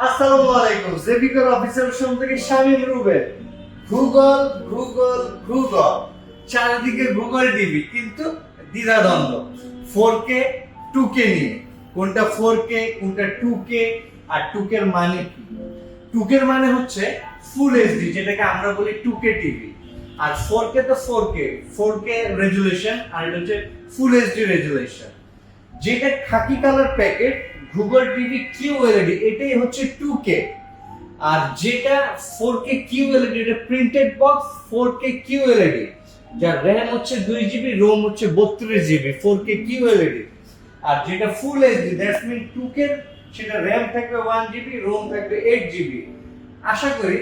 আসসালামু আলাইকুম। জেবিকর official showroom থেকে Shamim Rubel. Google Google Google, চারিদিকে গুগল টিভি, কিন্তু দ্বিধাদ্বন্দ্ব 4K 2K নিয়ে। কোনটা 4K কোনটা 2K, আর 2K এর মানে কি? 2K এর মানে হচ্ছে ফুল এইচডি, যেটাকে আমরা বলি 2K টিভি। আর 4K তো 4K রেজুলেশন, আর এটা হচ্ছে ফুল এইচডি রেজুলেশন। যেটা khaki colour packet Google TV QLED, এটাই হচ্ছে 2K। আর যেটা 4K কিউএলইডি, এটা প্রিন্টেড বক্স 4K কিউএলইডি, যার র‍্যাম হচ্ছে 2GB, রোম হচ্ছে 32GB 4K কিউএলইডি। আর যেটা full HD, that's mean 2K, সেটা র‍্যাম থাকবে 1GB, রোম থাকবে 8GB। আশা করি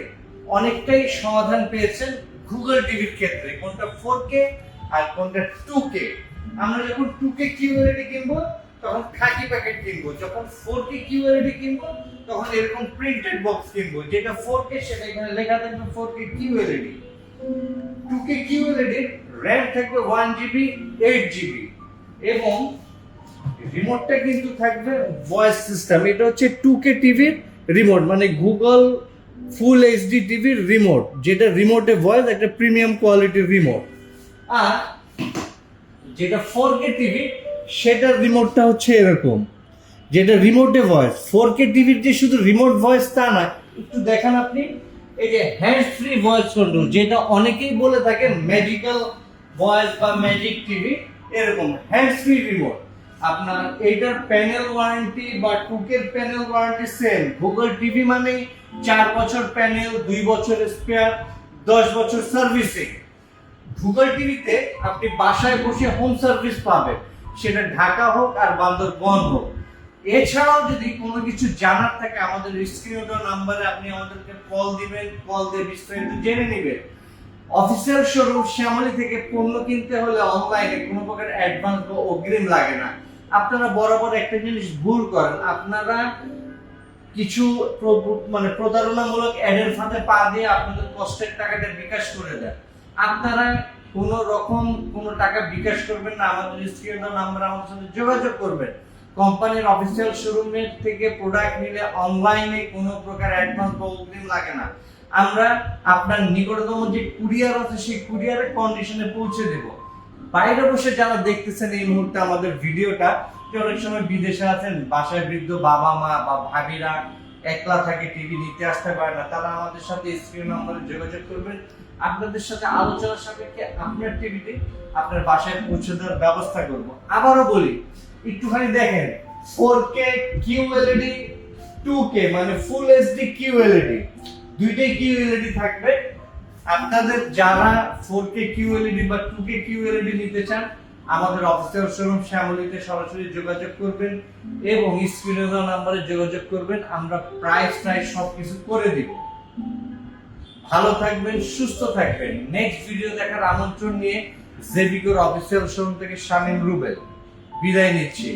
অনেকটাই সমাধান পেয়েছেন গুগল টিভির ক্ষেত্রে, কোনটা 4K আর কোনটা 2K। আমরা যখন 2K কিউএলইডি কিনবো তখন খাকি প্যাকেট কিনবো, যখন 4K কিউএলইডি কিনবো তখন এরকম প্রিন্টেড বক্স কিনবো। যেটা 4K সেটা এখানে লেখা থাকবে 4K QLED. 2K QLED RAM থাকবে 1GB 8GB, এবং রিমোটটা কিন্তু থাকবে ভয়েস সিস্টেম। এটা হচ্ছে 2K টিভির রিমোট, মানে গুগল ফুল এইচডি টিভির রিমোট, যেটা রিমোটে ভয়েস, একটা প্রিমিয়াম কোয়ালিটির রিমোট। আর যেটা 4K টিভি, সেটার রিমোটটা হচ্ছে এরকম, যেটা রিমোটে ভয়েস। 4K টিভির যে শুধু রিমোট ভয়েস তা না, একটু দেখেন আপনি, এই যে হ্যান্ডস ফ্রি ভয়েস কন্ট্রোল, যেটা অনেকেই বলে থাকে ম্যাজিক্যাল ভয়েস বা ম্যাজিক টিভি, এরকম হ্যান্ডস ফ্রি রিমোট। আপনার এইটার প্যানেল ওয়ারেন্টি বা 2K panel warranty same. Google TV মানে 4 বছর প্যানেল, 2 বছর স্পেয়ার, 10 বছর সার্ভিসিং। গুগল টিভিতে আপনি বাসায় বসে হোম সার্ভিস পাবেন, সেটা ঢাকা হোক আর বান্দরবন হোক। এছাড়াও যদি কোনো কিছু জানার থাকে, আমাদের স্ক্রিনে দেওয়া নাম্বারে আপনি আমাদেরকে কল দিবেন, কল দিয়ে বিস্তারিত জেনে নেবেন। অফিসিয়াল শোরুম শ্যামলী থেকে পণ্য কিনতে হলে অনলাইনে কোনো প্রকার অ্যাডভান্স বা অগ্রিম লাগে না। আপনারা বরাবর একটা জিনিস ভুল করেন, আপনারা কিছু মানে প্রতারণামূলক অ্যাডের ফাঁদে পা দিয়ে আপনাদের কষ্টের টাকাটা বিকাশ করে দেন। আপনারা কোনো রকম কোনো টাকা বিকাশ করবেন না, আমাদের স্ক্রিনে নাম্বার আমাদের সাথে যোগাযোগ করবেন। কোম্পানির অফিসিয়াল শোরুমের থেকে প্রোডাক্ট নিলে অনলাইনে কোনো প্রকার অ্যাডভান্স বা অগ্রিম লাগে না। আমরা আপনার নিকটতম যে কুরিয়ার আছে সেই কুরিয়ারের কন্ডিশনে পৌঁছে দেব। বাইরে বসে যারা দেখতেছেন এই মুহূর্তে আমাদের ভিডিওটা, যে অনেক সময় বিদেশে আছেন, বাসায় বৃদ্ধ বাবা মা বা ভাবিরা একলা থাকে, টিভি নিতে আসতে পারে না, তারা আমাদের সাথে স্ক্রিন নম্বরে যোগাযোগ করবেন। আপনাদের সাথে আলোচনার সাপেক্ষে আপনার টিভিতে আপনার বাসায় পৌঁছে দেওয়ার ব্যবস্থা করব। আবারও বলি, একটুখানি দেখেন, 4K কিউএলইডি 2K, মানে ফুল এইচডি কিউএলইডি, দুইটাই কিউএলইডি থাকবে। আপনাদের যারা 4K কিউএলইডি বা 2K কিউএলইডি নিতে চান, আমাদের অফিসিয়াল শোরুম শ্যামলীতে সরাসরি যোগাযোগ করবেন এবং স্ক্রিনে দেওয়া নম্বরে যোগাযোগ করবেন। আমরা প্রাইস সবকিছু করে দিব। ভালো থাকবেন, সুস্থ থাকবেন। নেক্সট ভিডিও দেখার আমন্ত্রণ নিয়ে জেবিকর অফিসিয়াল শোরুম থেকে শামীম রুবেল বিদায় নিচ্ছি।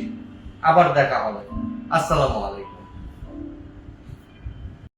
আবার দেখা হবে। আসসালামু আলাইকুম।